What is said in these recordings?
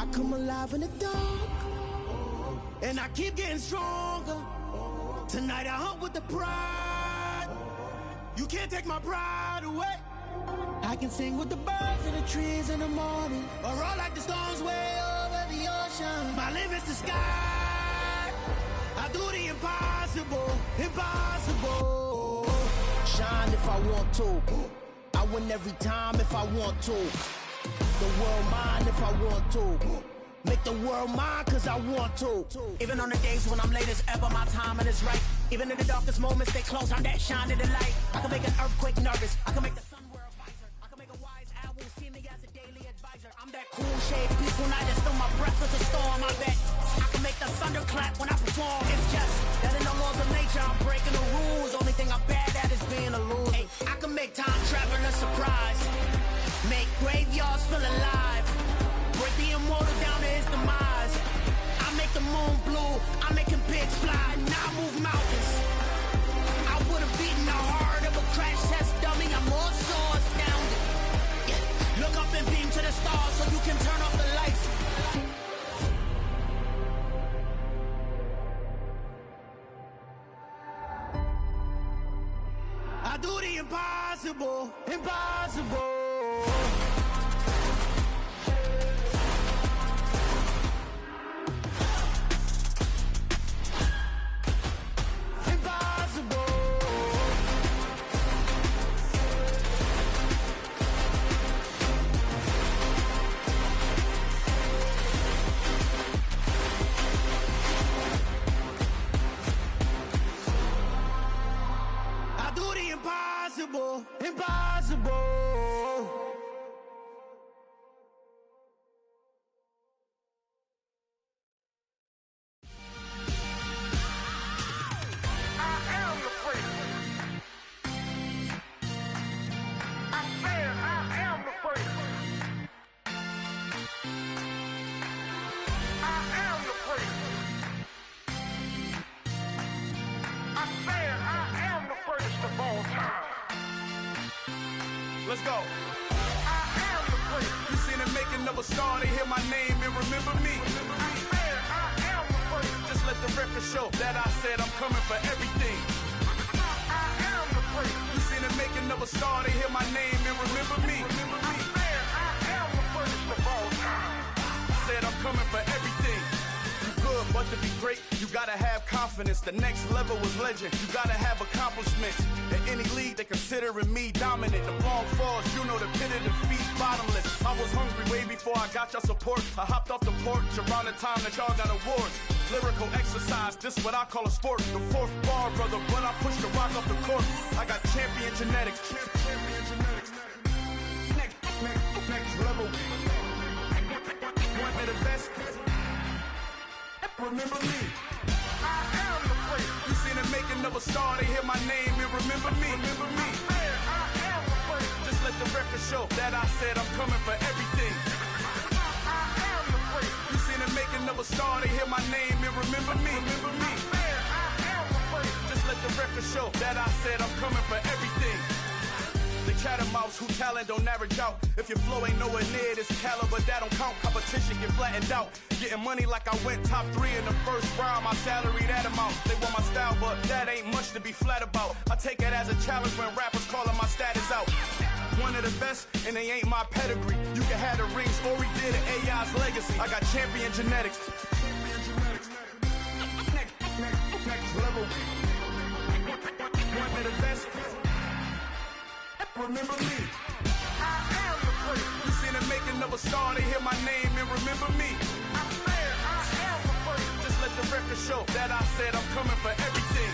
I come alive in the dark, and I keep getting stronger. Tonight I hunt with the pride. You can't take my pride away. I can sing with the birds and the trees in the morning, or roll like the storms way over the ocean. My limit's the sky. I do the impossible, impossible. Shine if I want to. I win every time if I want to. The world mine if I want to. Make the world mine cause I want to. Even on the days when I'm late as ever, my timing is right. Even in the darkest moments, stay close, I'm that shining the light. I can make an earthquake nervous. I can make the sun wear a visor. I can make a wise owl see me as a daily advisor. I'm that cool shade, peaceful night, and still my breath is a storm. I bet I can make the thunder clap when I perform. It's just that in the laws of nature, I'm breaking the rules. Only thing I'm bad at is being a loser. Hey, I can make time travel a surprise. Make graveyards feel alive. Break the immortal down to his demise. I make the moon blue, I make him pigs fly. Now I move mountains. I would've beaten the heart of a crash test dummy. I'm more so astounded. Yeah. Look up and beam to the stars so you can turn off the lights. I do the impossible, impossible. Impossible, impossible. Let's go. I am the prince. You seen the making of a star, they hear my name and remember me. I am the prince. Just let the record show that I said I'm coming for everything. I am the prince. You seen the making of a star, they hear my name and remember me. I am the prince of all time. Said I'm coming for everything. Good, but to be great, you gotta have confidence. The next level was legend. You gotta have accomplishments. In any league, they considering me dominant. The long falls, you know the pit of defeat, bottomless. I was hungry way before I got your support. I hopped off the porch around the time that y'all got awards. Lyrical exercise, this what I call a sport. The fourth bar, brother, when I push the rock off the court. I got champion genetics. Champion genetics. Next level. One of the best. Remember me. I am the prince. You seen the making of a star, they hear my name and remember me. Remember me. I am the prince. Just let the record show that I said I'm coming for everything. I am the prince. You seen the making of a star, they hear my name and remember me. Remember me. I am the prince. Just let the record show that I said I'm coming for everything. The catamounts who talent don't average out. If your flow ain't nowhere near this caliber, that don't count. Competition get flattened out. Getting money like I went top 3 in the first round. My salary that amount. They want my style, but that ain't much to be flat about. I take it as a challenge when rappers calling my status out. One of the best, and they ain't my pedigree. You can have the rings, or we did it, AI's legacy. I got champion genetics. Next level. One of the best. Remember me. I am the prince. You seen the making of a star, they hear my name and remember me. I am the prince. Just let the record show that I said I'm coming for everything.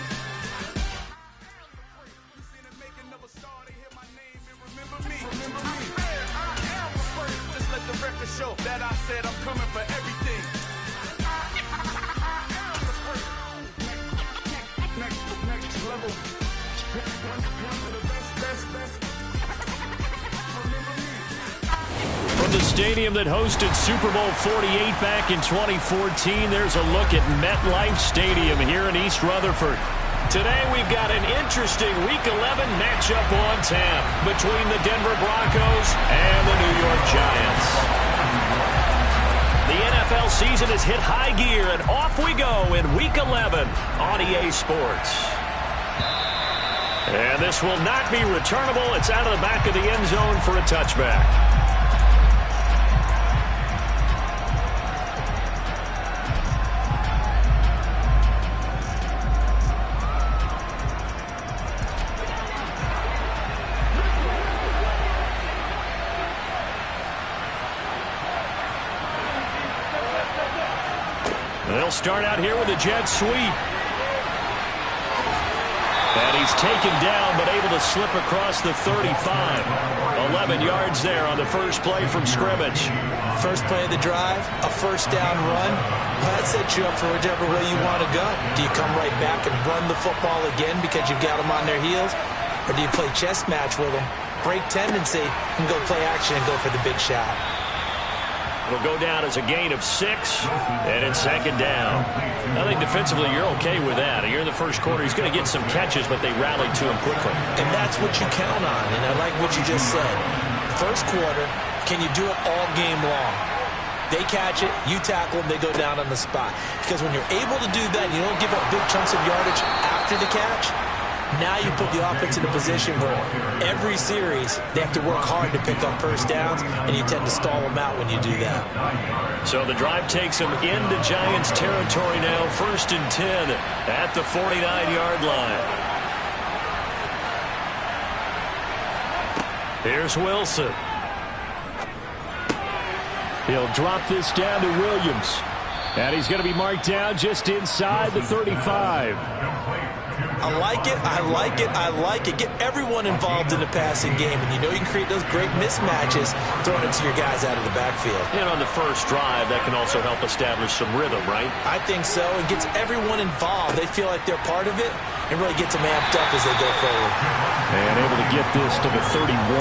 You seen the making of a star, they hear my name and remember me. Remember me. I am the prince. Just let the record show that I said I'm coming for everything. I am the prince. Next level. One of the best. From the stadium that hosted Super Bowl 48 back in 2014, there's a look at MetLife Stadium here in East Rutherford. Today we've got an interesting Week 11 matchup on tap between the Denver Broncos and the New York Giants. The has hit high gear, and off we go in Week 11 on EA Sports. And this will not be returnable. It's out of the back of the end zone for a touchback. They'll start out here with a jet sweep. And he's taken down, but able to slip across the 35. 11 yards there on the first play from scrimmage. First play of the drive, a first down run. That sets you up for whichever way you want to go. Do you come right back and run the football again because you've got them on their heels? Or do you play chess match with them, break tendency, and go play action and go for the big shot? It'll go down as a gain of 6, and it's second down. I think defensively you're okay with that. Here in the first quarter, he's going to get some catches, but they rallied to him quickly. And that's what you count on, and I like what you just said. First quarter, can you do it all game long? They catch it, you tackle them, they go down on the spot. Because when you're able to do that, you don't give up big chunks of yardage after the catch. Now you put the offense in a position where every series they have to work hard to pick up first downs, and you tend to stall them out when you do that. So the drive takes them into Giants territory now, 1st and 10 at the 49-yard line. Here's Wilson. He'll drop this down to Williams. And he's going to be marked down just inside the 35. I like it, I like it, I like it. Get everyone involved in the passing game, and you know you can create those great mismatches throwing it to your guys out of the backfield. And on the first drive, that can also help establish some rhythm, right? I think so. It gets everyone involved. They feel like they're part of it, and really gets them amped up as they go forward. And able to get this to the 31.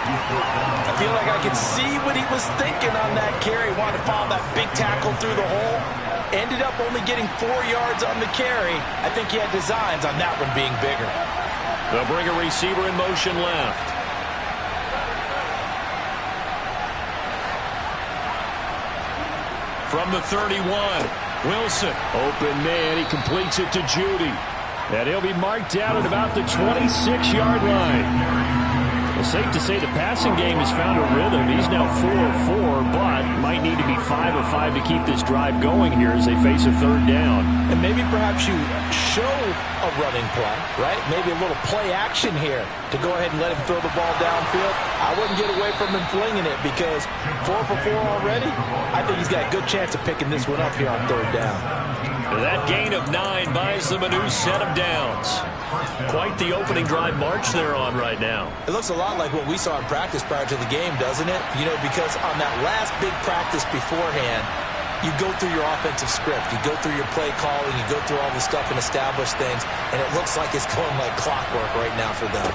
I feel like I could see what he was thinking on that carry. Wanted to follow that big tackle through the hole. Ended up only getting 4 yards on the carry. I think he had designs on that one being bigger. They'll bring a receiver in motion left. From the 31, Wilson. Open man, he completes it to Judy. And he'll be marked down at about the 26-yard line. Well, safe to say the passing game has found a rhythm. He's now 4 of 4, but might need to be 5 of 5 to keep this drive going here as they face a third down. And maybe perhaps you show a running play, right? Maybe a little play action here to go ahead and let him throw the ball downfield. I wouldn't get away from him flinging it because 4 for 4 already. I think he's got a good chance of picking this one up here on third down. That gain of 9 buys them a new set of downs. Quite the opening drive march they're on right now. It looks a lot like what we saw in practice prior to the game, doesn't it? You know, because on that last big practice beforehand, you go through your offensive script. You go through your play calling. You go through all the stuff and establish things. And it looks like it's going like clockwork right now for them.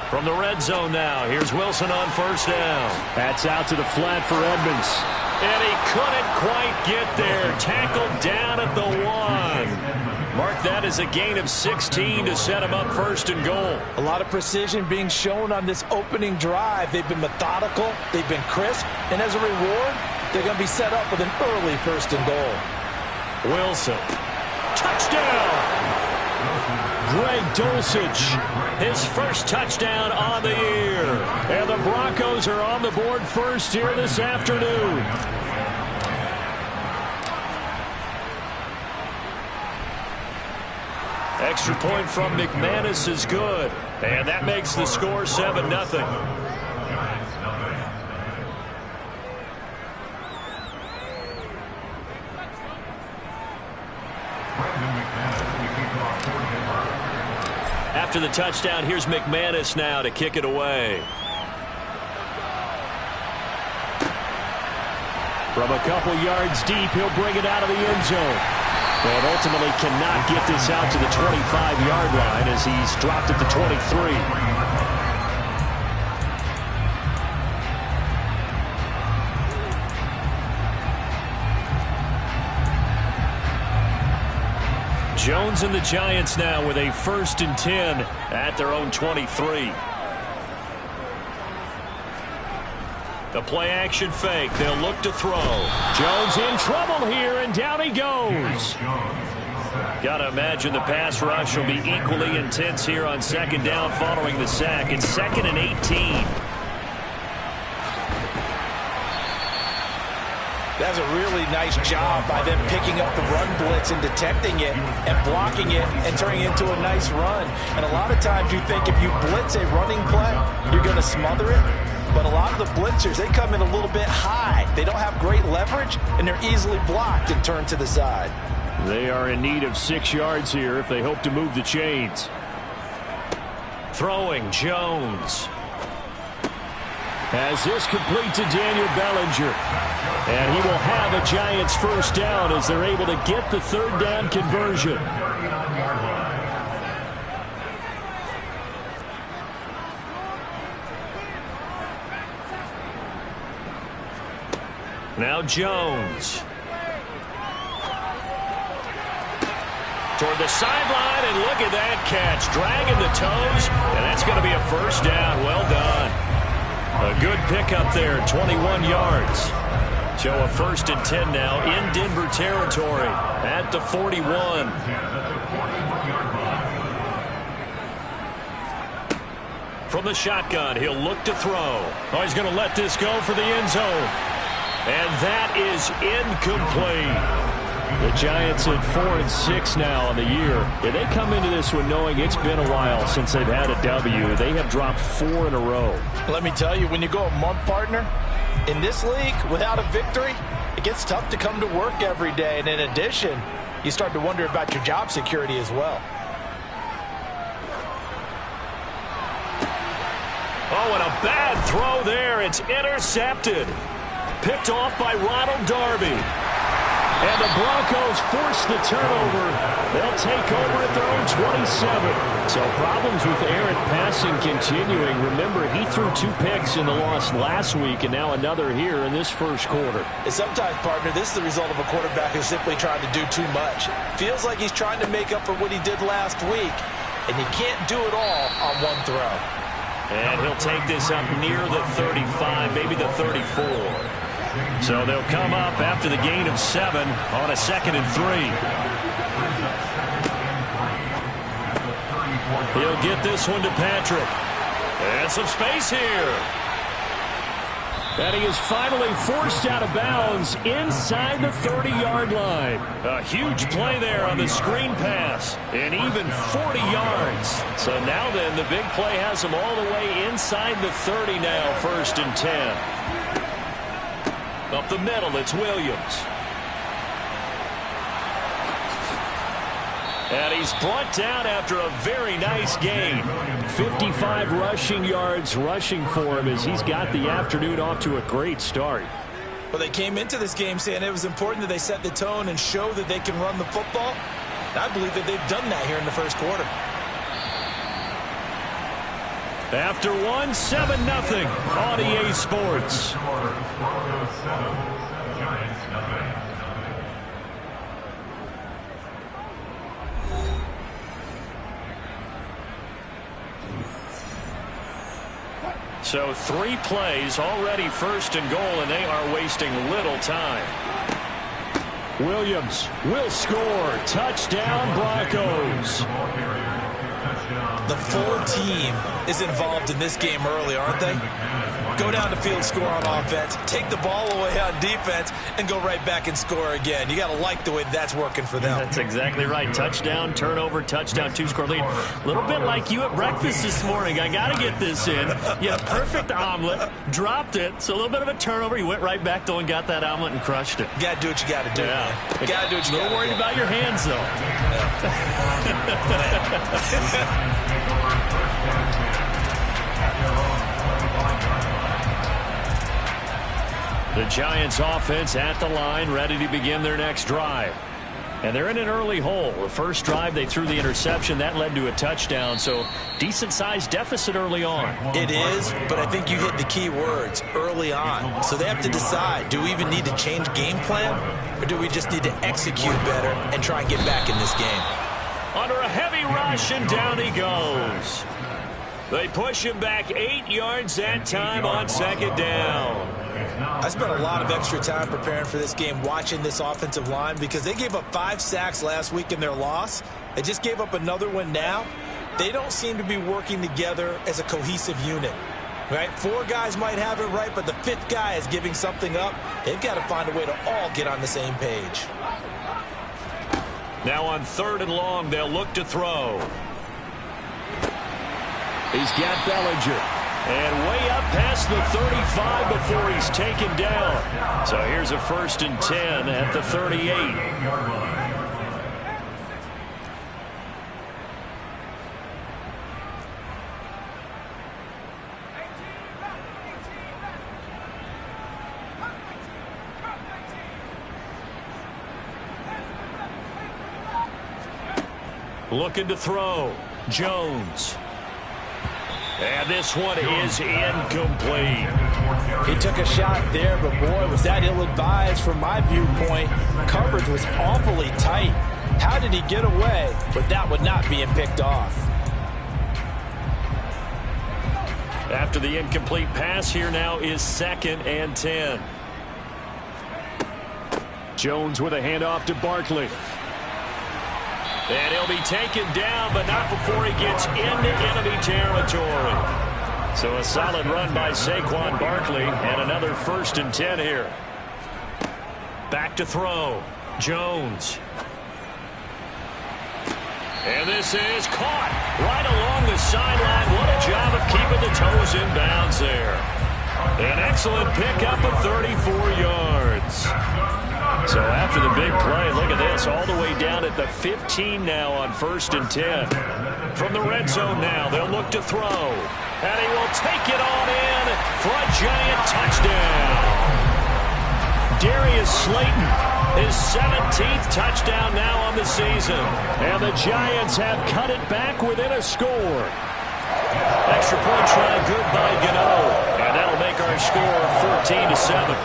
From the red zone now, here's Wilson on first down. That's out to the flat for Edmonds. And he couldn't quite get there. Tackled down at the 1. Mark that as a gain of 16 to set him up 1st and goal. A lot of precision being shown on this opening drive. They've been methodical. They've been crisp. And as a reward, they're going to be set up with an early 1st and goal. Wilson. Touchdown! Greg Dulcich, his first touchdown on the year. And the Broncos are on the board first here this afternoon. Extra point from McManus is good. And that makes the score 7-0. After the touchdown, here's McManus now to kick it away. From a couple yards deep, he'll bring it out of the end zone. But ultimately cannot get this out to the 25-yard line as he's dropped at the 23. Jones and the Giants now with a 1st and 10 at their own 23. A play-action fake. They'll look to throw. Jones in trouble here, and down he goes. Got to imagine the pass rush will be equally intense here on second down following the sack. It's 2nd and 18. That's a really nice job by them picking up the run blitz and detecting it and blocking it and turning it into a nice run. And a lot of times you think if you blitz a running play, you're going to smother it. But a lot of the blitzers, they come in a little bit high. They don't have great leverage, and they're easily blocked and turned to the side. They are in need of 6 yards here if they hope to move the chains. Throwing, Jones. As this complete to Daniel Bellinger. And he will have a Giants first down as they're able to get the 3rd down conversion. Now Jones. Toward the sideline, and look at that catch. Dragging the toes, and that's going to be a first down. Well done. A good pickup there, 21 yards. So a 1st and 10 now in Denver territory at the 41. From the shotgun, he'll look to throw. Oh, he's going to let this go for the end zone. And that is incomplete. The Giants at 4-6 now on the year. Yeah, they come into this one knowing it's been a while since they've had a W. They have dropped 4 in a row. Let me tell you, when you go a month, partner, in this league, without a victory, it gets tough to come to work every day. And in addition, you start to wonder about your job security as well. Oh, and a bad throw there. It's intercepted. Picked off by Ronald Darby. And the Broncos force the turnover. They'll take over at their own 27. So problems with errant passing continuing. Remember, he threw 2 picks in the loss last week, and now another here in this first quarter. And sometimes, partner, this is the result of a quarterback who's simply trying to do too much. Feels like he's trying to make up for what he did last week, and you can't do it all on one throw. And he'll take this up near the 35, maybe the 34. So they'll come up after the gain of 7 on a 2nd and 3. He'll get this one to Patrick. And some space here. And he is finally forced out of bounds inside the 30-yard line. A huge play there on the screen pass. And even 40 yards. So now then, the big play has him all the way inside the 30 now, 1st and 10. Up the middle, it's Williams. And he's brought down after a very nice game. 55 rushing yards rushing for him as he's got the afternoon off to a great start. Well, they came into this game saying it was important that they set the tone and show that they can run the football. And I believe that they've done that here in the first quarter. After 1, 7-0 on EA Sports. So 3 plays, already 1st and goal, and they are wasting little time. Williams will score. Touchdown, Broncos. The full team is involved in this game early, aren't they? Go down the field, score on offense, take the ball away on defense, and go right back and score again. You got to like the way that's working for them. That's exactly right. Touchdown, turnover, touchdown, 2-score lead. A little bit like you at breakfast this morning. I got to get this in. You had a perfect omelet, dropped it, so a little bit of a turnover. You went right back, though, and got that omelet and crushed it. You got to do what you got to do, man. You got to do what you got to do. A little worried about your hands, though. The Giants offense at the line, ready to begin their next drive. And they're in an early hole. The first drive, they threw the interception. That led to a touchdown, so decent-sized deficit early on. It is, but I think you hit the key words, early on. So they have to decide, do we even need to change game plan, or do we just need to execute better and try and get back in this game? Under a heavy rush, and down he goes. They push him back 8 yards that time on 2nd down. I spent a lot of extra time preparing for this game watching this offensive line because they gave up 5 sacks last week in their loss. They just gave up another one now. They don't seem to be working together as a cohesive unit. Right? 4 guys might have it right, but the 5th guy is giving something up. They've got to find a way to all get on the same page. Now on 3rd and long, they'll look to throw. He's got Bellinger. And way up past the 35 before he's taken down. So here's a 1st and 10 at the 38. Looking to throw. Jones. And this one is incomplete. He took a shot there, but boy, was that ill-advised from my viewpoint. Coverage was awfully tight. How did he get away? But that would not being picked off. After the incomplete pass, here now is 2nd and 10. Jones with a handoff to Barkley. And he'll be taken down, but not before he gets into enemy territory. So a solid run by Saquon Barkley, and another 1st and 10 here. Back to throw. Jones. And this is caught right along the sideline. What a job of keeping the toes in bounds there. An excellent pickup of 34 yards. So after the big play, look at this, all the way down at the 15 now on 1st and 10. From the red zone now, they'll look to throw. And he will take it on in for a giant touchdown. Darius Slayton, his 17th touchdown now on the season. And the Giants have cut it back within a score. Extra point try good by Gano. And that'll make our score 14-7.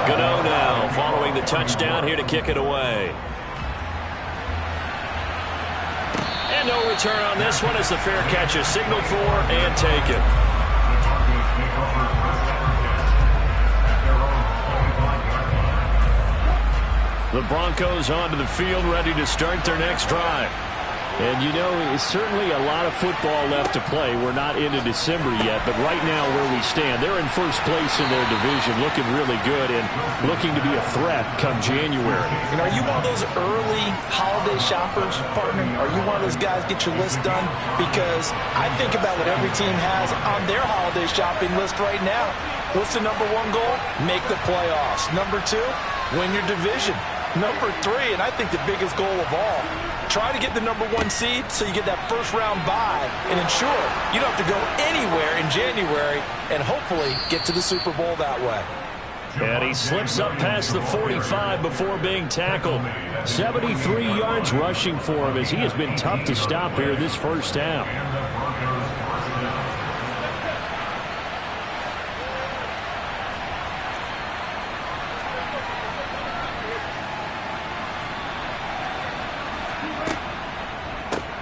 Gano now following the touchdown here to kick it away. And no return on this one as the fair catch is signaled for and taken. The Broncos onto the field ready to start their next drive. And, you know, it's certainly a lot of football left to play. We're not into December yet, but right now where we stand, they're in first place in their division, looking really good and looking to be a threat come January. And are you one of those early holiday shoppers, partner? Are you one of those guys get your list done? Because I think about what every team has on their holiday shopping list right now. What's the number 1 goal? Make the playoffs. Number 2, win your division. Number 3, and I think the biggest goal of all, try to get the number 1 seed so you get that first-round bye and ensure you don't have to go anywhere in January and hopefully get to the Super Bowl that way. And he slips up past the 45 before being tackled. 73 yards rushing for him as he has been tough to stop here this first half.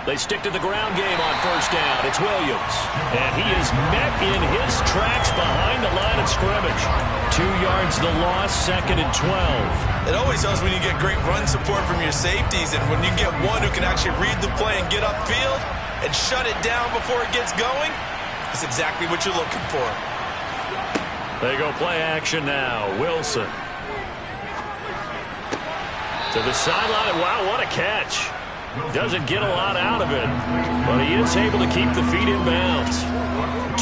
They stick to the ground game on first down. It's Williams. And he is met in his tracks behind the line of scrimmage. 2 yards the loss, 2nd and 12. It always helps when you get great run support from your safeties, and when you get one who can actually read the play and get upfield and shut it down before it gets going, that's exactly what you're looking for. They go play action now. Wilson. To the sideline. Wow, what a catch. Doesn't get a lot out of it, but he is able to keep the feet in bounds.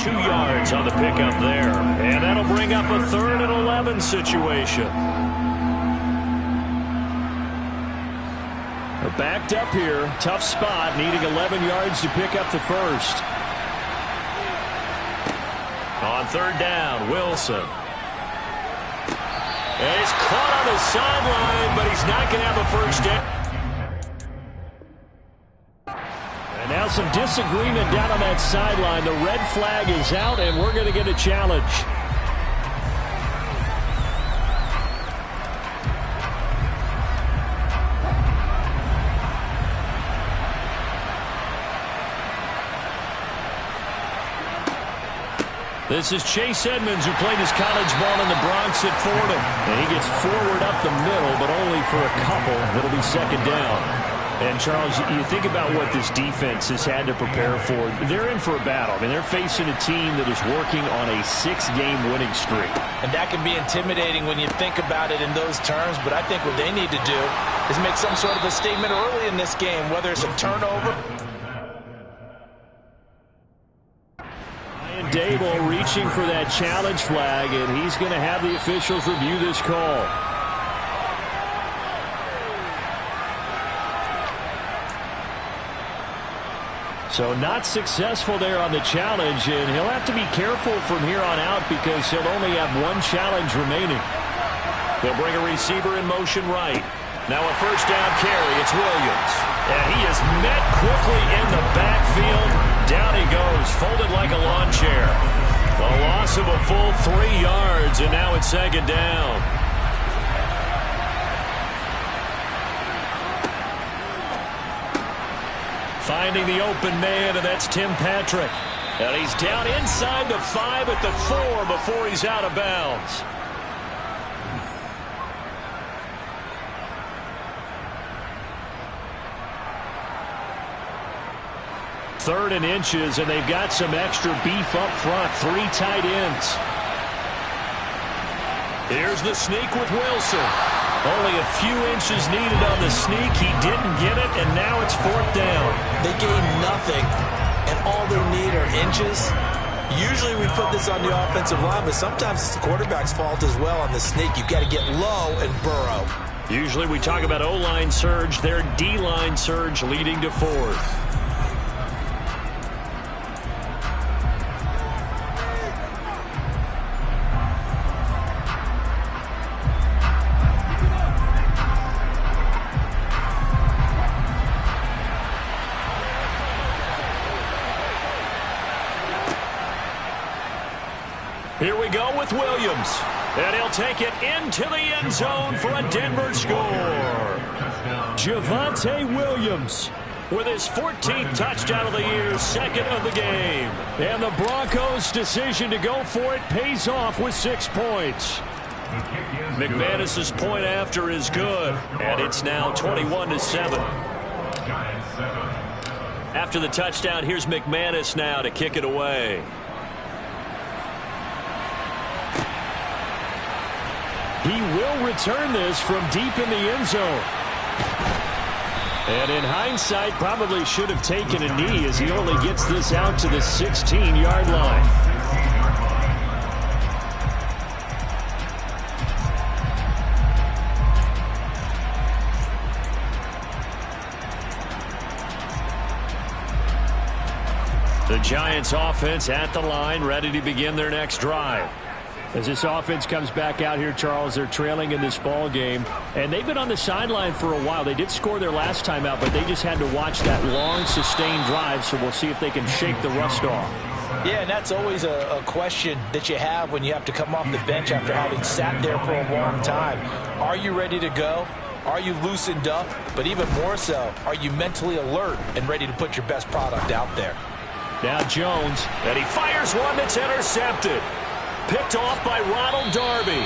2 yards on the pickup there, and that'll bring up a 3rd and 11 situation. They're backed up here, tough spot, needing 11 yards to pick up the first. On 3rd down, Wilson. And he's caught on the sideline, but he's not going to have a first down. Now some disagreement down on that sideline. The red flag is out, and we're going to get a challenge. This is Chase Edmonds, who played his college ball in the Bronx at Fordham. And he gets forward up the middle, but only for a couple. It'll be second down. And, Charles, you think about what this defense has had to prepare for. They're in for a battle. I mean, they're facing a team that is working on a 6-game winning streak. And that can be intimidating when you think about it in those terms. But I think what they need to do is make some sort of a statement early in this game, whether it's a turnover. Ryan Dable reaching for that challenge flag, and he's going to have the officials review this call. So not successful there on the challenge, and he'll have to be careful from here on out because he'll only have one challenge remaining. They'll bring a receiver in motion right. Now a first down carry. It's Williams. And he is met quickly in the backfield. Down he goes, folded like a lawn chair. A loss of a full 3 yards, and now it's second down. Finding the open man, and that's Tim Patrick. And he's down inside the 5 at the 4 before he's out of bounds. Third and inches, and they've got some extra beef up front. 3 tight ends. Here's the sneak with Wilson. Only a few inches needed on the sneak. He didn't get it, and now it's fourth down. They gain nothing, and all they need are inches. Usually we put this on the offensive line, but sometimes it's the quarterback's fault as well on the sneak. You've got to get low and burrow. Usually we talk about O-line surge. Their D-line surge leading to fourth. Here we go with Williams. And he'll take it into the end zone for a Denver score. Javonte Williams with his 14th touchdown of the year, second of the game. And the Broncos' decision to go for it pays off with 6 points. McManus's point after is good, and it's now 21-7. After the touchdown, here's McManus now to kick it away. He will return this from deep in the end zone. And in hindsight, probably should have taken a knee as he only gets this out to the 16-yard line. The Giants offense at the line, ready to begin their next drive. As this offense comes back out here, Charles, they're trailing in this ball game, and they've been on the sideline for a while. They did score their last time out, but they just had to watch that long, sustained drive, so we'll see if they can shake the rust off. Yeah, and that's always a question that you have when you have to come off the bench after having sat there for a long time. Are you ready to go? Are you loosened up? But even more so, are you mentally alert and ready to put your best product out there? Now Jones, and he fires one that's intercepted. Picked off by Ronald Darby.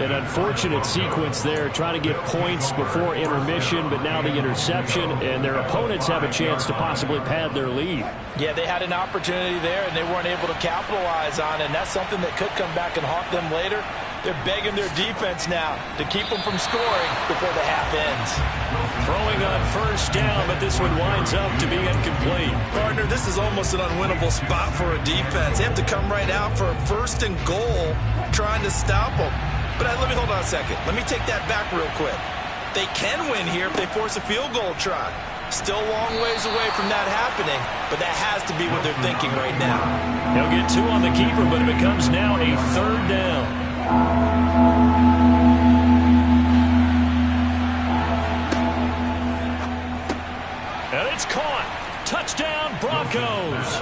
An unfortunate sequence there, trying to get points before intermission, but now the interception, and their opponents have a chance to possibly pad their lead. Yeah, they had an opportunity there, and they weren't able to capitalize on it, and that's something that could come back and haunt them later. They're begging their defense now to keep them from scoring before the half ends. Throwing on first down, but this one winds up to be incomplete. Partner, this is almost an unwinnable spot for a defense. They have to come right out for a first and goal, trying to stop them. But let me hold on a second. Let me take that back real quick. They can win here if they force a field goal try. Still a long ways away from that happening, but that has to be what they're thinking right now. He'll get 2 on the keeper, but it becomes now a third down. And it's caught. Touchdown, Broncos.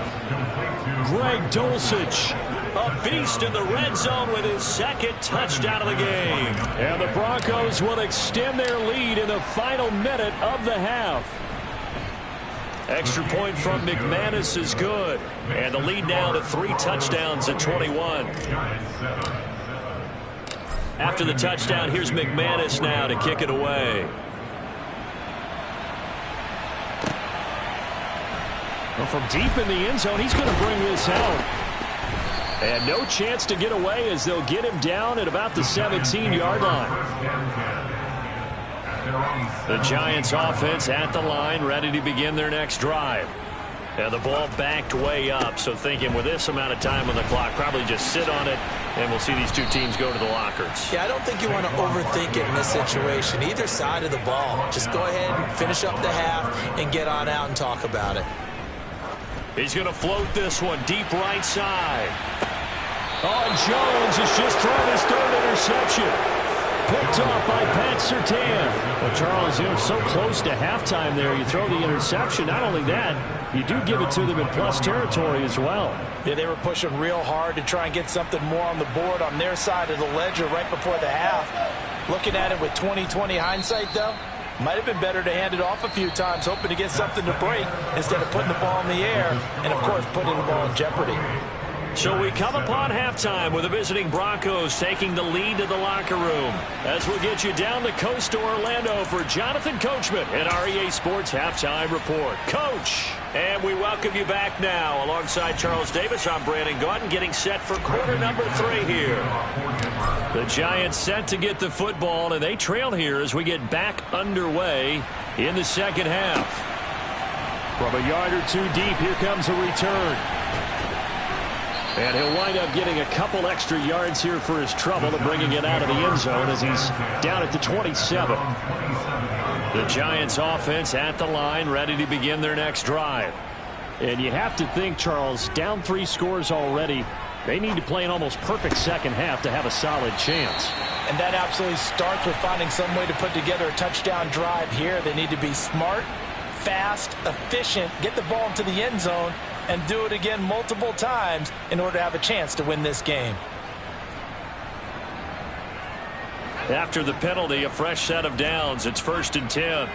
Greg Dulcich, a beast in the red zone with his second touchdown of the game. And the Broncos will extend their lead in the final minute of the half. Extra point from McManus is good. And the lead now to 3 touchdowns at 21. After the touchdown, here's McManus now to kick it away. Well, from deep in the end zone, he's going to bring this out. And no chance to get away as they'll get him down at about the 17-yard line. The Giants offense at the line, ready to begin their next drive. And the ball backed way up, so thinking with this amount of time on the clock, probably just sit on it, and we'll see these two teams go to the lockers. Yeah, I don't think you want to overthink it in this situation. Either side of the ball. Just go ahead and finish up the half and get on out and talk about it. He's going to float this one deep right side. Oh, Jones has just thrown his 3rd interception. Picked off by Pat Surtain. Well, Charles, you're so close to halftime there. You throw the interception. Not only that, you do give it to them in plus territory as well. Yeah, they were pushing real hard to try and get something more on the board on their side of the ledger right before the half. Looking at it with 20/20 hindsight, though, might have been better to hand it off a few times, hoping to get something to break instead of putting the ball in the air and, of course, putting the ball in jeopardy. So we come upon halftime with the visiting Broncos taking the lead to the locker room. As we'll get you down the coast to Orlando for Jonathan Coachman at our EA Sports Halftime Report. Coach, and we welcome you back now. Alongside Charles Davis, I'm Brandon Gaudin, getting set for quarter number 3 here. The Giants set to get the football, and they trail here as we get back underway in the second half. From a yard or two deep, here comes a return. And he'll wind up getting a couple extra yards here for his trouble and bringing it out of the end zone as he's down at the 27. The Giants offense at the line, ready to begin their next drive. And you have to think, Charles, down 3 scores already. They need to play an almost perfect second half to have a solid chance. And that absolutely starts with finding some way to put together a touchdown drive here. They need to be smart, fast, efficient, get the ball into the end zone, and do it again multiple times in order to have a chance to win this game. After the penalty, a fresh set of downs. It's 1st and 10.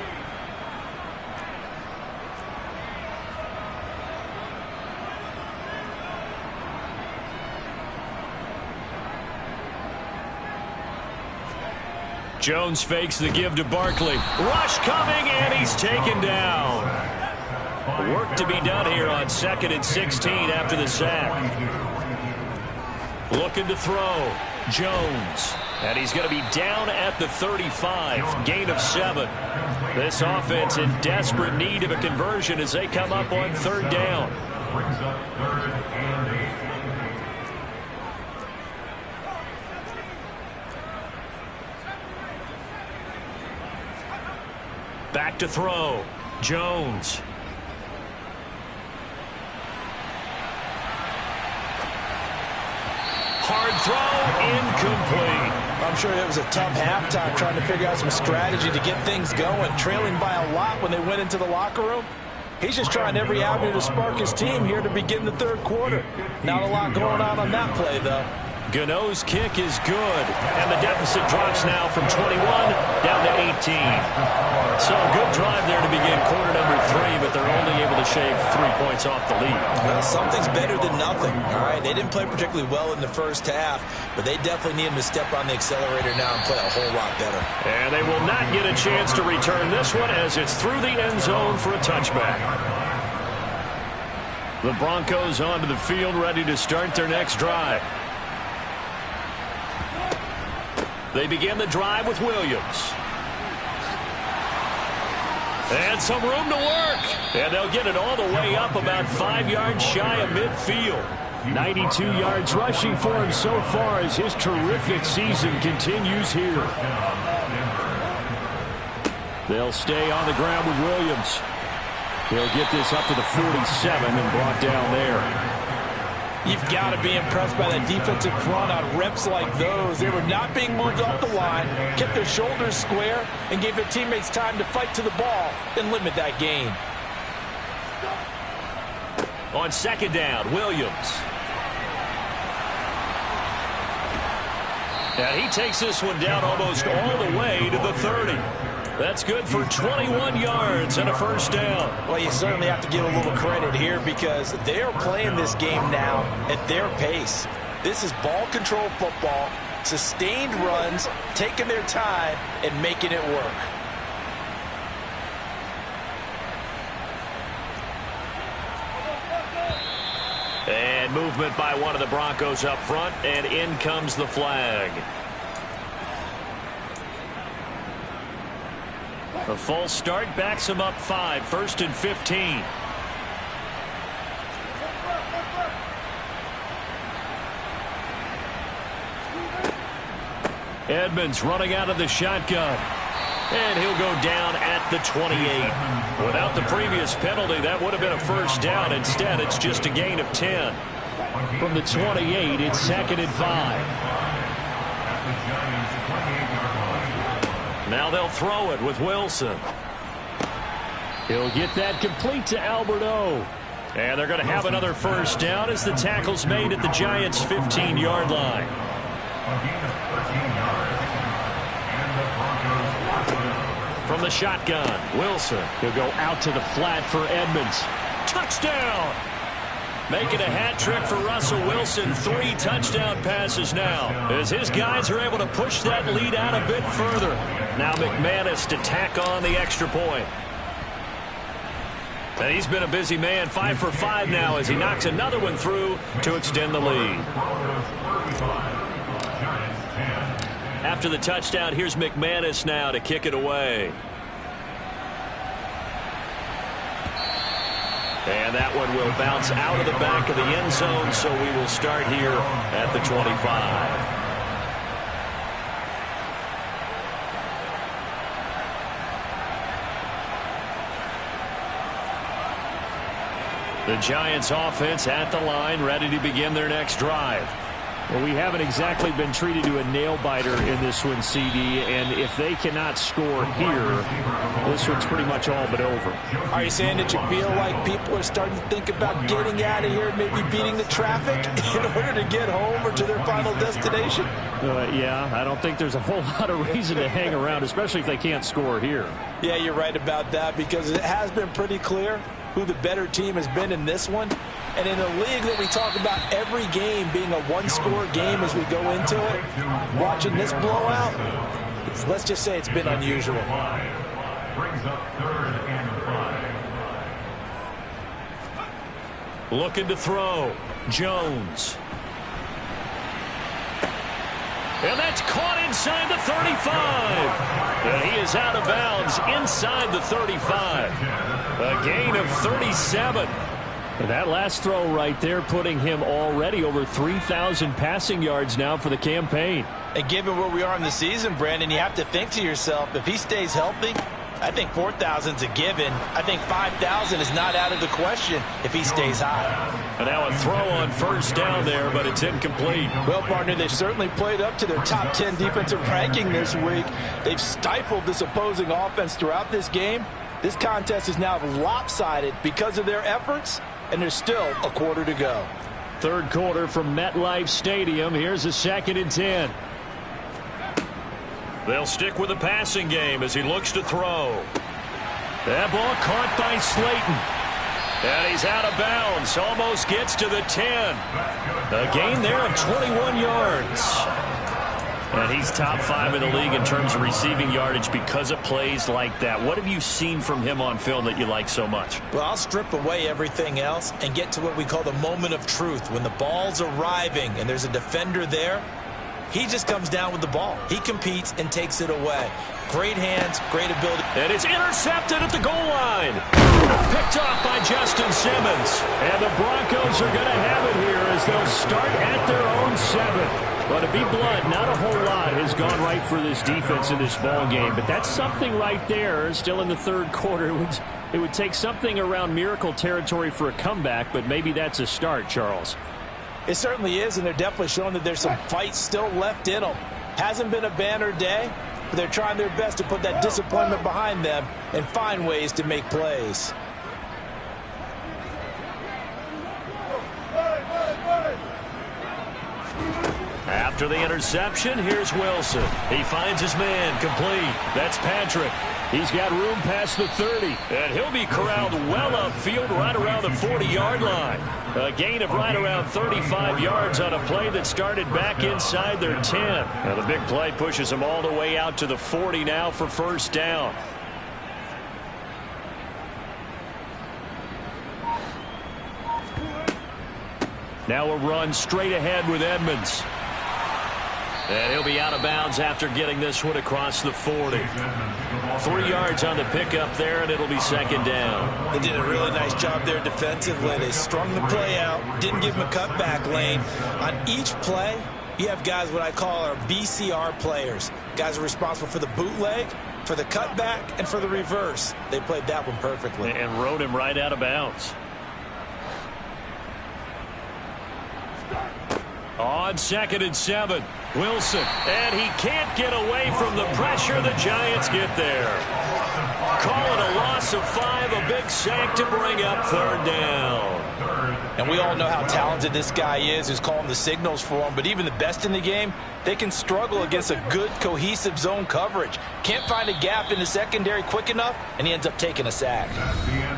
Jones fakes the give to Barkley. Rush coming, and he's taken down. Work to be done here on 2nd and 16 after the sack. Looking to throw. Jones. And he's going to be down at the 35. Gain of 7. This offense in desperate need of a conversion as they come up on 3rd down. Back to throw. Jones. Hard throw, incomplete. I'm sure it was a tough halftime trying to figure out some strategy to get things going. Trailing by a lot when they went into the locker room. He's just trying every avenue to spark his team here to begin the 3rd quarter. Not a lot going on that play, though. Gano's kick is good, and the deficit drops now from 21 down to 18. So a good drive there to begin quarter number 3, but they're only able to shave 3 points off the lead. Well, something's better than nothing, all right? They didn't play particularly well in the first half, but they definitely need him to step on the accelerator now and play a whole lot better. And they will not get a chance to return this one as it's through the end zone for a touchback. The Broncos onto the field, ready to start their next drive. They begin the drive with Williams. And some room to work. And they'll get it all the way up about 5 yards shy of midfield. 92 yards rushing for him so far as his terrific season continues here. They'll stay on the ground with Williams. They'll get this up to the 47 and brought down there. You've got to be impressed by that defensive front on reps like those. They were not being moved off the line, kept their shoulders square, and gave their teammates time to fight to the ball and limit that gain. On 2nd down, Williams. And he takes this one down almost all the way to the 30. That's good for 21 yards and a first down. Well, you certainly have to give a little credit here because they are playing this game now at their pace. This is ball control football, sustained runs, taking their time, and making it work. And movement by one of the Broncos up front, and in comes the flag. A false start backs him up 5, 1st and 15. Edmonds running out of the shotgun. And he'll go down at the 28. Without the previous penalty, that would have been a first down. Instead, it's just a gain of 10. From the 28, it's 2nd and 5. Now they'll throw it with Wilson. He'll get that complete to Alberto. And they're going to have another first down as the tackle's made at the Giants' 15-yard line. From the shotgun, Wilson. He'll go out to the flat for Edmonds. Touchdown! Making a hat trick for Russell Wilson. 3 touchdown passes now as his guys are able to push that lead out a bit further. Now McManus to tack on the extra point. And he's been a busy man. 5 for 5 now as he knocks another one through to extend the lead. After the touchdown, here's McManus now to kick it away. And that one will bounce out of the back of the end zone, so we will start here at the 25. The Giants offense at the line, ready to begin their next drive. Well, we haven't exactly been treated to a nail-biter in this one, CD, and if they cannot score here, this one's pretty much all but over. Are you saying that you feel like people are starting to think about getting out of here, maybe beating the traffic in order to get home or to their final destination? Yeah, I don't think there's a whole lot of reason to hang around, especially if they can't score here. Yeah, you're right about that because it has been pretty clear who the better team has been in this one. And in a league that we talk about every game being a one-score game as we go into it, watching this blowout, let's just say it's been unusual. Looking to throw. Jones. And that's caught inside the 35. And he is out of bounds inside the 35. A gain of 37. And that last throw right there putting him already over 3,000 passing yards now for the campaign. And given where we are in the season, Brandon, you have to think to yourself, if he stays healthy, I think 4,000's a given. I think 5,000 is not out of the question if he stays high. And now a throw on first down there, but it's incomplete. Well, partner, they've certainly played up to their top 10 defensive ranking this week. They've stifled this opposing offense throughout this game. This contest is now lopsided because of their efforts, and there's still a quarter to go. Third quarter from MetLife Stadium. Here's a 2nd and 10. They'll stick with the passing game as he looks to throw. That ball caught by Slayton. And he's out of bounds. Almost gets to the 10. A gain there of 21 yards. And he's top 5 in the league in terms of receiving yardage because of plays like that. What have you seen from him on film that you like so much? Well, I'll strip away everything else and get to what we call the moment of truth. When the ball's arriving and there's a defender there, he just comes down with the ball. He competes and takes it away. Great hands, great ability. And it's intercepted at the goal line. Picked off by Justin Simmons. And the Broncos are going to have it here as they'll start at their own 7. But to be blunt, not a whole lot has gone right for this defense in this ball game. But that's something right there. Still in the third quarter. It would take something around miracle territory for a comeback, but maybe that's a start, Charles. It certainly is, and they're definitely showing that there's some fight still left in them. Hasn't been a banner day, but they're trying their best to put that disappointment behind them and find ways to make plays. After the interception, here's Wilson. He finds his man, complete. That's Patrick. He's got room past the 30, and he'll be corralled well upfield right around the 40-yard line. A gain of right around 35 yards on a play that started back inside their 10. Now the big play pushes them all the way out to the 40 now for first down. Now a run straight ahead with Edmonds. And he'll be out of bounds after getting this one across the 40. 3 yards on the pickup there, and it'll be second down. They did a really nice job there defensively. They strung the play out, didn't give him a cutback lane. On each play, you have guys what I call our BCR players. Guys are responsible for the bootleg, for the cutback, and for the reverse. They played that one perfectly. And rode him right out of bounds. On 2nd and 7, Wilson. And he can't get away from the pressure. The Giants get there. Call it a loss of 5, a big sack to bring up third down. And we all know how talented this guy is who's calling the signals for him. But even the best in the game, they can struggle against a good, cohesive zone coverage. Can't find a gap in the secondary quick enough, and he ends up taking a sack.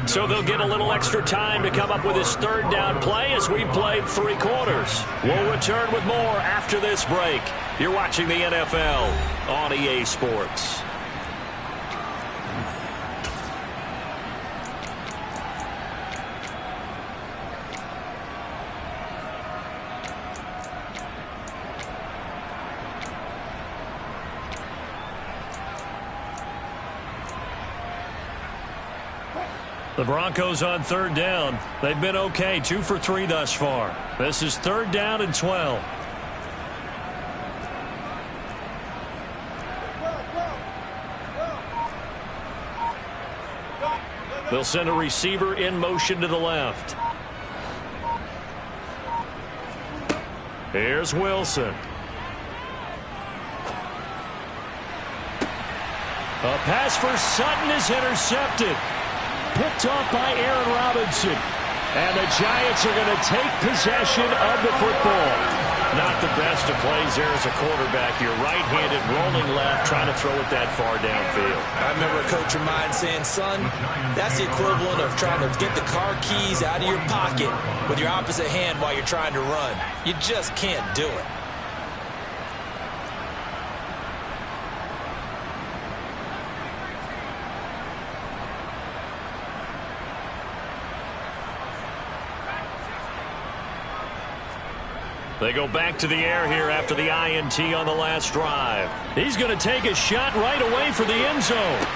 So they'll get a little extra time to come up with his third down play as we've played 3 quarters. We'll return with more after this break. You're watching the NFL on EA Sports. The Broncos on third down. They've been okay, 2 for 3 thus far. This is third down and 12. They'll send a receiver in motion to the left. Here's Wilson. A pass for Sutton is intercepted. Picked off by Aaron Robinson. And the Giants are going to take possession of the football. Not the best of plays there as a quarterback. You're right-handed, rolling left, trying to throw it that far downfield. I remember a coach of mine saying, son, that's the equivalent of trying to get the car keys out of your pocket with your opposite hand while you're trying to run. You just can't do it. They go back to the air here after the INT on the last drive. He's going to take a shot right away for the end zone.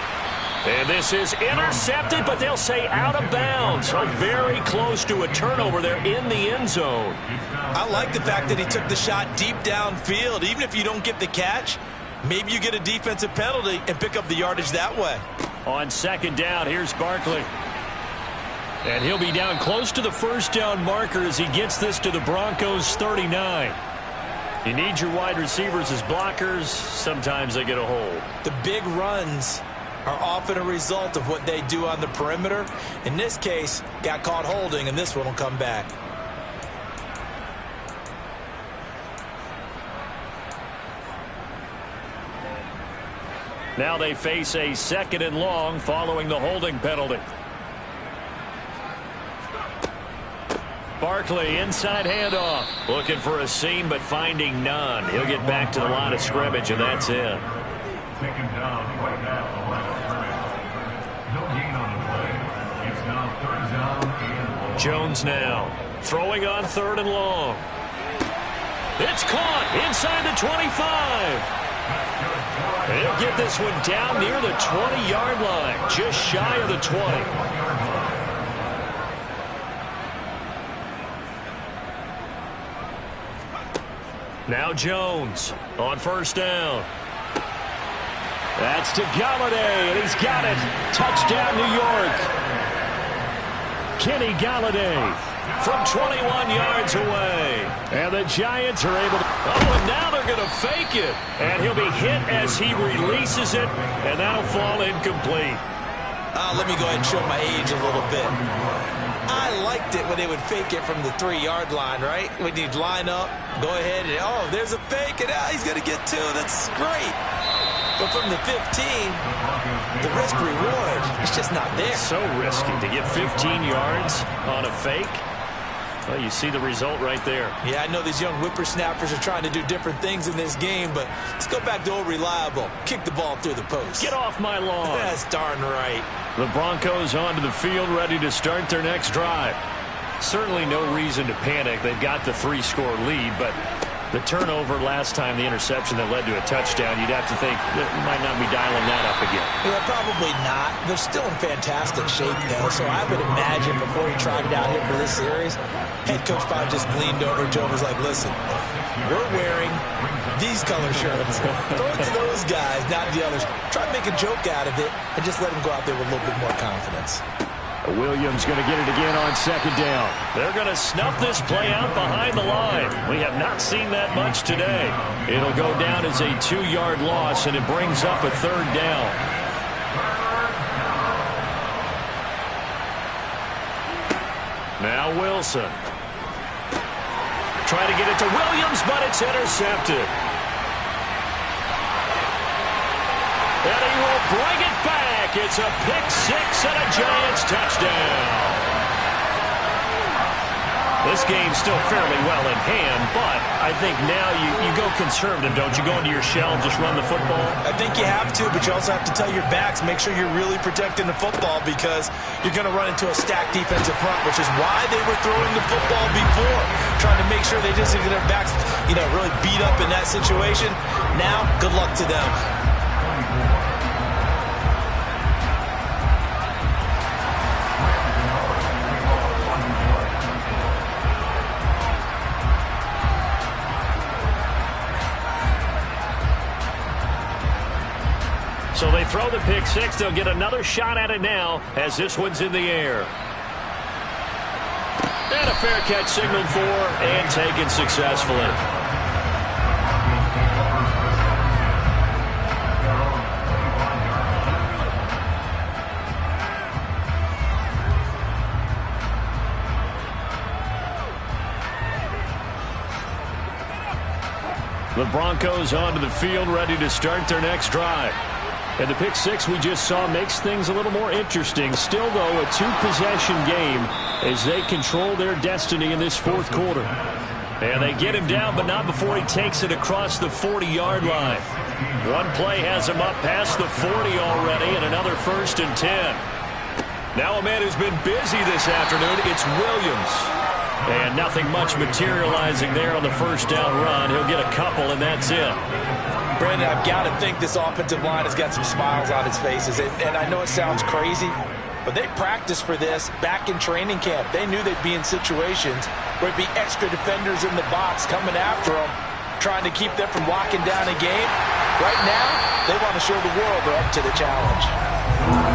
And this is intercepted, but they'll say out of bounds. So very close to a turnover there in the end zone. I like the fact that he took the shot deep downfield. Even if you don't get the catch, maybe you get a defensive penalty and pick up the yardage that way. On second down, here's Barkley. And he'll be down close to the first down marker as he gets this to the Broncos 39. You need your wide receivers as blockers. Sometimes they get a hold. The big runs are often a result of what they do on the perimeter. In this case, got caught holding, and this one will come back. Now they face a 2nd and long following the holding penalty. Barkley, inside handoff. Looking for a seam, but finding none. He'll get back to the line of scrimmage, and that's it. Taken down right now. No gain on the play. It's now 3rd down and long. Jones now throwing on 3rd and long. It's caught inside the 25. He'll get this one down near the 20-yard line, just shy of the 20. Now Jones on 1st down. That's to Galladay, and he's got it. Touchdown, New York. Kenny Galladay from 21 yards away. And the Giants are able to... Oh, and now they're going to fake it. And he'll be hit as he releases it, and that'll fall incomplete. Let me go ahead and show my age a little bit. I liked it when they would fake it from the 3-yard line, right? When you'd line up, go ahead, and oh, there's a fake, and he's going to get 2. That's great. But from the 15, the risk-reward, it's just not there. So risky to get 15 yards on a fake. Well, you see the result right there. Yeah, I know these young whippersnappers are trying to do different things in this game, but let's go back to old reliable. Kick the ball through the post. Get off my lawn. That's darn right. The Broncos onto the field, ready to start their next drive. Certainly no reason to panic. They've got the 3-score lead, but the turnover last time, the interception that led to a touchdown, you'd have to think that might not be dialing that up again. Yeah, probably not. They're still in fantastic shape, though, so I would imagine before he tried it out here for this series, head coach probably just leaned over to him and was like, listen, we're wearing these color shirts. Throw it to those guys, not the others. Try to make a joke out of it and just let them go out there with a little bit more confidence. Williams going to get it again on 2nd down. They're going to snuff this play out behind the line. We have not seen that much today. It'll go down as a 2-yard loss, and it brings up a 3rd down. Now Wilson. Trying to get it to Williams, but it's intercepted. And he will bring it back. It's a pick-6 and a Giants touchdown. This game's still fairly well in hand, but I think now you go conservative, don't you? Go into your shell and just run the football? I think you have to, but you also have to tell your backs, make sure you're really protecting the football because you're going to run into a stacked defensive front, which is why they were throwing the football before, trying to make sure they just get their backs, really beat up in that situation. Now, good luck to them. So they throw the pick-6. They'll get another shot at it now as this one's in the air. And a fair catch signaled for and taken successfully. The Broncos onto the field, ready to start their next drive. And the pick-6 we just saw makes things a little more interesting. Still, though, a 2-possession game as they control their destiny in this 4th quarter. And they get him down, but not before he takes it across the 40-yard line. One play has him up past the 40 already, and another 1st and 10. Now a man who's been busy this afternoon, it's Williams. And nothing much materializing there on the 1st down run. He'll get a couple, and that's it. Brandon, I've got to think this offensive line has got some smiles on its faces. And I know it sounds crazy, but they practiced for this back in training camp. They knew they'd be in situations where it'd be extra defenders in the box coming after them, trying to keep them from locking down a game. Right now, they want to show the world they're up to the challenge.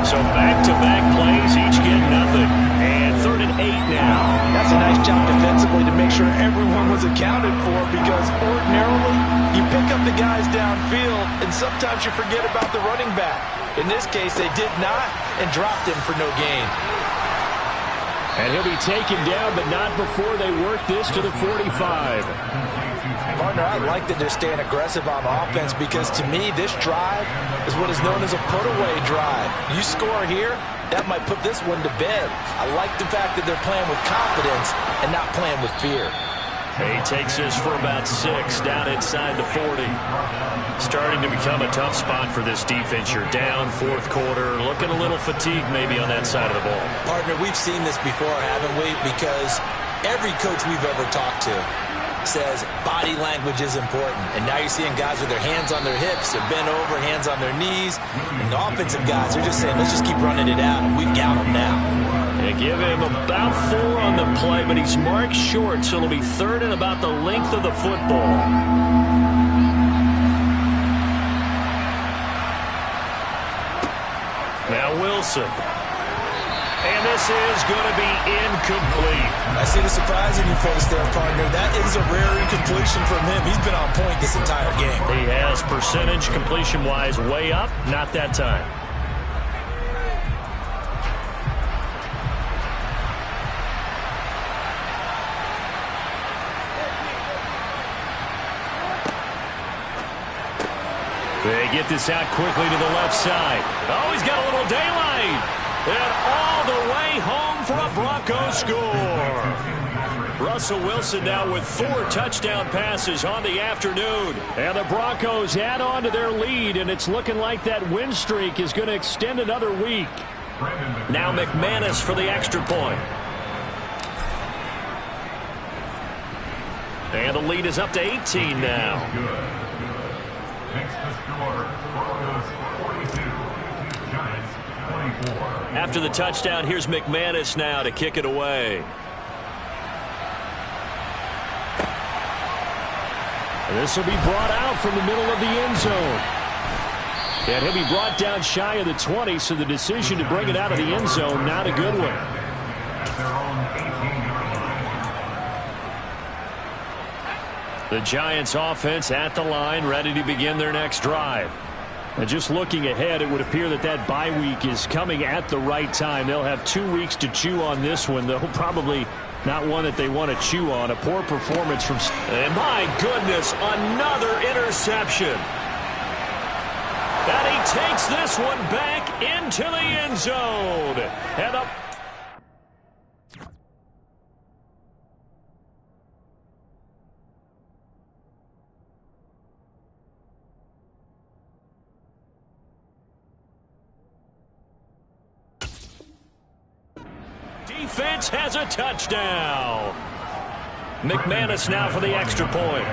So back-to-back plays, each get nothing. And 3rd and 8 now. That's a nice job defensively to make sure everyone was accounted for, because ordinarily you pick up the guys downfield and sometimes you forget about the running back. In this case, they did not and dropped him for no gain. And he'll be taken down, but not before they work this to the 45. Partner, I like that they're staying aggressive on offense because, to me, this drive is what is known as a put-away drive. You score here, that might put this one to bed. I like the fact that they're playing with confidence and not playing with fear. He takes this for about 6 down inside the 40. Starting to become a tough spot for this defense. You're down 4th quarter, looking a little fatigued maybe on that side of the ball. Partner, we've seen this before, haven't we? Because every coach we've ever talked to says body language is important. And now you're seeing guys with their hands on their hips, they're bent over, hands on their knees. And the offensive guys, they're just saying, let's just keep running it out, and we've got them now. They give him about 4 on the play, but he's marked short, so it'll be 3rd and about the length of the football. Now Wilson. And this is going to be incomplete. I see the surprise in your face there, partner. That is a rare incompletion from him. He's been on point this entire game. He has percentage completion-wise way up. Not that time. They get this out quickly to the left side. Oh, he's got a little daylight. And all the way home for a Broncos score. Russell Wilson now with 4 touchdown passes on the afternoon. And the Broncos add on to their lead, and it's looking like that win streak is going to extend another week. Now McManus for the extra point. And the lead is up to 18 now. Next to score, Broncos 42, Giants 24. After the touchdown, here's McManus now to kick it away. And this will be brought out from the middle of the end zone. And he'll be brought down shy of the 20, so the decision to bring it out of the end zone, not a good one. At their own 18-yard line. The Giants offense at the line, ready to begin their next drive. And just looking ahead, it would appear that that bye week is coming at the right time. They'll have 2 weeks to chew on this one, though probably not one that they want to chew on. A poor performance from... And my goodness, another interception. And he takes this one back into the end zone. And up. Defense has a touchdown. McManus now for the extra point.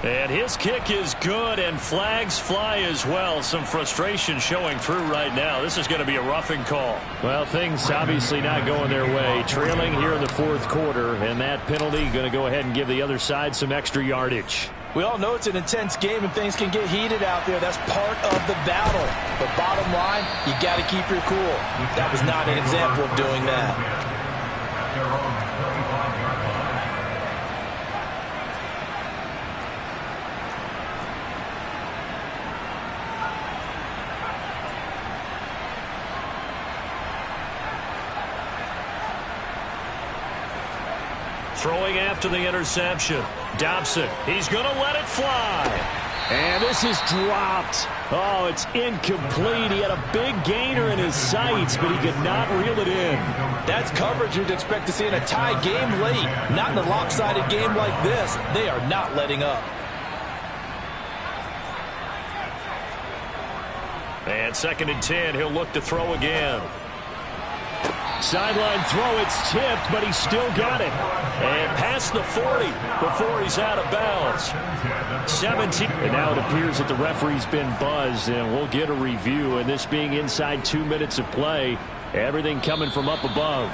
And his kick is good, and flags fly as well. Some frustration showing through right now. This is going to be a roughing call. Well, things obviously not going their way. Trailing here in the 4th quarter, and that penalty going to go ahead and give the other side some extra yardage. We all know it's an intense game and things can get heated out there. That's part of the battle. But bottom line, you got to keep your cool. That was not an example of doing that. At their own 35-yard line. Throwing after the interception. Dobson, he's going to let it fly. And this is dropped. Oh, it's incomplete. He had a big gainer in his sights, but he could not reel it in. That's coverage you'd expect to see in a tie game late. Not in a lopsided game like this. They are not letting up. And 2nd and 10, he'll look to throw again. Sideline throw, it's tipped, but he's still got it. And past the 40 before he's out of bounds. 17. And now it appears that the referee's been buzzed, and we'll get a review. And this being inside 2 minutes of play, everything coming from up above.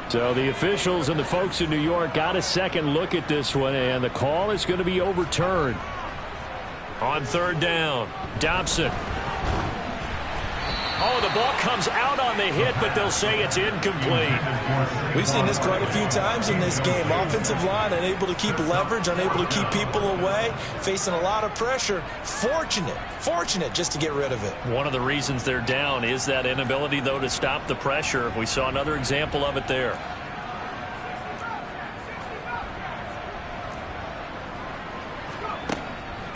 So the officials and the folks in New York got a second look at this one, and the call is going to be overturned. On 3rd down, Dobson. Oh, the ball comes out on the hit, but they'll say it's incomplete. We've seen this quite a few times in this game. Offensive line unable to keep leverage, unable to keep people away, facing a lot of pressure. Fortunate just to get rid of it. One of the reasons they're down is that inability, though, to stop the pressure. We saw another example of it there.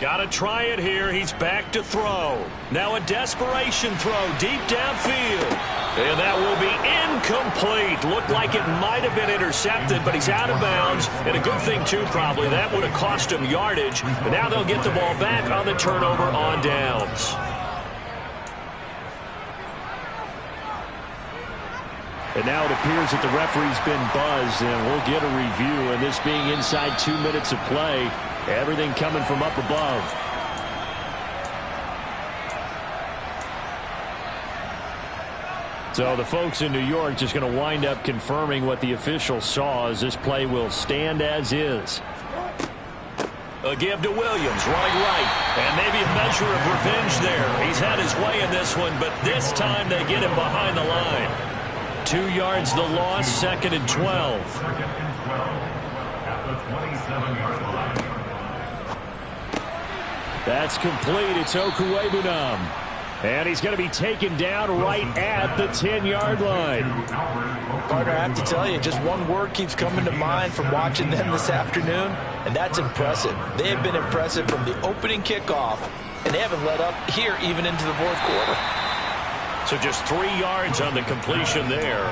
Got to try it here. He's back to throw. Now a desperation throw deep downfield. And that will be incomplete. Looked like it might have been intercepted, but he's out of bounds. And a good thing, too, probably. That would have cost him yardage. But now they'll get the ball back on the turnover on downs. And now it appears that the referee's been buzzed, and we'll get a review. And this being inside 2 minutes of play, everything coming from up above. So the folks in New York just going to wind up confirming what the official saw, as this play will stand as is. A give to Williams, running right. And maybe a measure of revenge there. He's had his way in this one, but this time they get him behind the line. 2 yards the loss, 2nd and 12. 2nd and 12 at the 27-yard line. That's complete. It's Okuwebunam. And he's going to be taken down right at the 10-yard line. Partner, I have to tell you, just one word keeps coming to mind from watching them this afternoon, and that's impressive. They have been impressive from the opening kickoff, and they haven't let up here even into the fourth quarter. So just 3 yards on the completion there,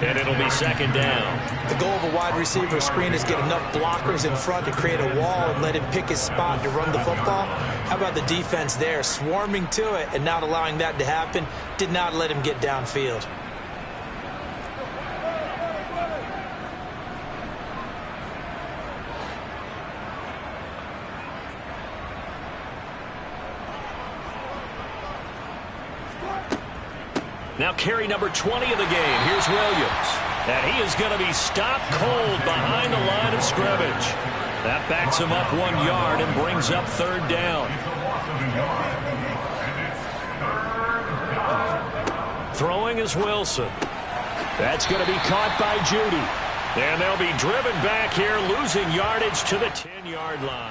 and it'll be second down. The goal of a wide receiver screen is get enough blockers in front to create a wall and let him pick his spot to run the football. How about the defense there, swarming to it and not allowing that to happen? Did not let him get downfield. Now carry number 20 of the game. Here's Williams. And he is going to be stopped cold behind the line of scrimmage. That backs him up 1 yard and brings up third down. Throwing is Wilson. That's going to be caught by Judy. And they'll be driven back here, losing yardage to the 10-yard line.